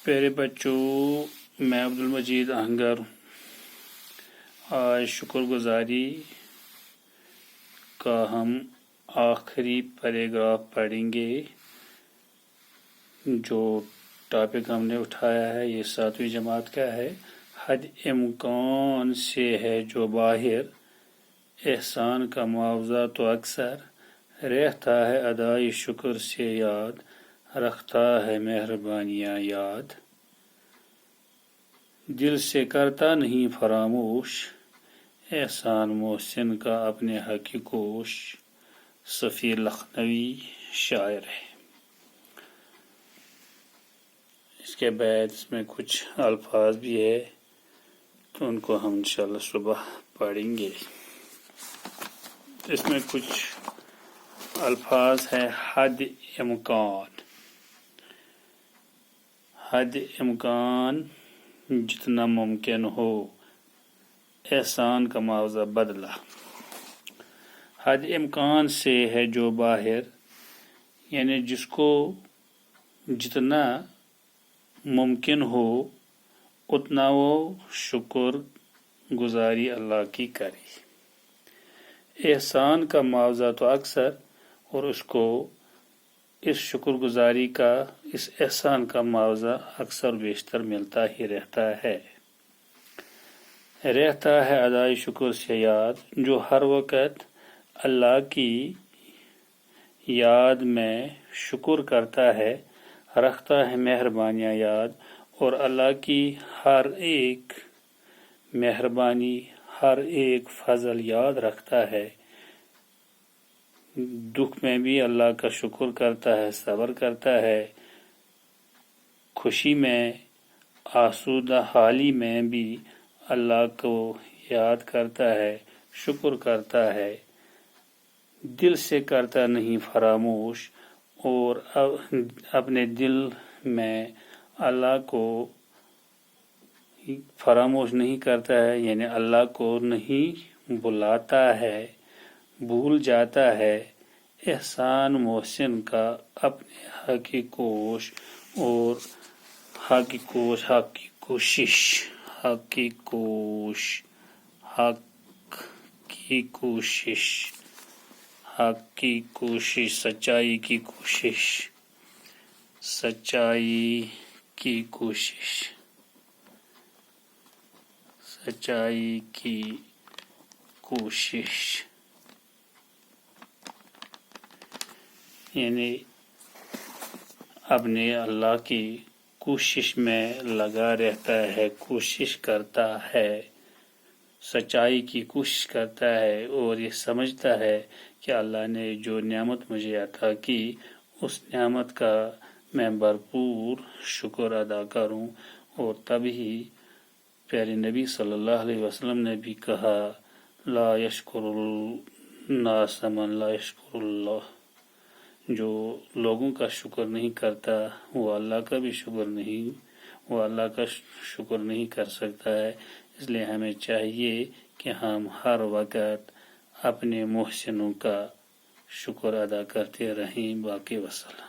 پیارے بچوں، میں عبدالمجید اہنگر آج شکر گزاری کا ہم آخری پیراگراف پڑھیں گے۔ جو ٹاپک ہم نے اٹھایا ہے یہ 7ویں جماعت کا ہے۔ حد امکان سے ہے جو باہر، احسان کا معاوضہ تو اکثر، رہتا ہے ادائی شکر سے یاد، رکھتا ہے مہربانیاں یاد۔ دل سے کرتا نہیں فراموش، احسان محسن کا اپنے حق کی کوش۔ صفی لکھنوی شاعر ہے۔ اس کے بعد اس میں کچھ الفاظ بھی ہے تو ان کو ہم انشاءاللہ صبح پڑھیں گے۔ اس میں کچھ الفاظ ہیں۔ حد امکان، حد امکان جتنا ممکن ہو، احسان کا معاوضہ بدلہ۔ حد امکان سے ہے جو باہر، یعنی جس کو جتنا ممکن ہو اتنا وہ شکر گزاری اللہ کی کرے۔ احسان کا معاوضہ تو اکثر، اور اس کو اس شکر گزاری کا، اس احسان کا معاوضہ اکثر بیشتر ملتا ہی رہتا ہے۔ رہتا ہے ادائی شکر سے یاد، جو ہر وقت اللہ کی یاد میں شکر کرتا ہے، رکھتا ہے مہربانیاں یاد، اور اللہ کی ہر ایک مہربانی، ہر ایک فضل یاد رکھتا ہے۔ دکھ میں بھی اللہ کا شکر کرتا ہے، صبر کرتا ہے، خوشی میں، آسودہ حالی میں بھی اللہ کو یاد کرتا ہے، شکر کرتا ہے۔ دل سے کرتا نہیں فراموش، اور اپنے دل میں اللہ کو فراموش نہیں کرتا ہے، یعنی اللہ کو نہیں بلاتا ہے، بھول جاتا ہے۔ احسان محسن کا اپنے حق کی کوش، اور حق کی کوش، حق کی کوشش، حق کی کوش، حق کی کوشش، حق کی کوشش، سچائی کی کوشش، سچائی کی کوشش، سچائی کی کوشش، یعنی اپنے اللہ کی کوشش میں لگا رہتا ہے، کوشش کرتا ہے، سچائی کی کوشش کرتا ہے، اور یہ سمجھتا ہے کہ اللہ نے جو نعمت مجھے عطا کی اس نعمت کا میں بھرپور شکر ادا کروں۔ اور تبھی پیارے نبی صلی اللہ علیہ وسلم نے بھی کہا، لا یشکر الناس من لا یشکر اللہ، جو لوگوں کا شکر نہیں کرتا وہ اللہ کا بھی شکر نہیں، وہ اللہ کا شکر نہیں کر سکتا ہے۔ اس لیے ہمیں چاہیے کہ ہم ہر وقت اپنے محسنوں کا شکر ادا کرتے رہیں۔ باقی وسلام۔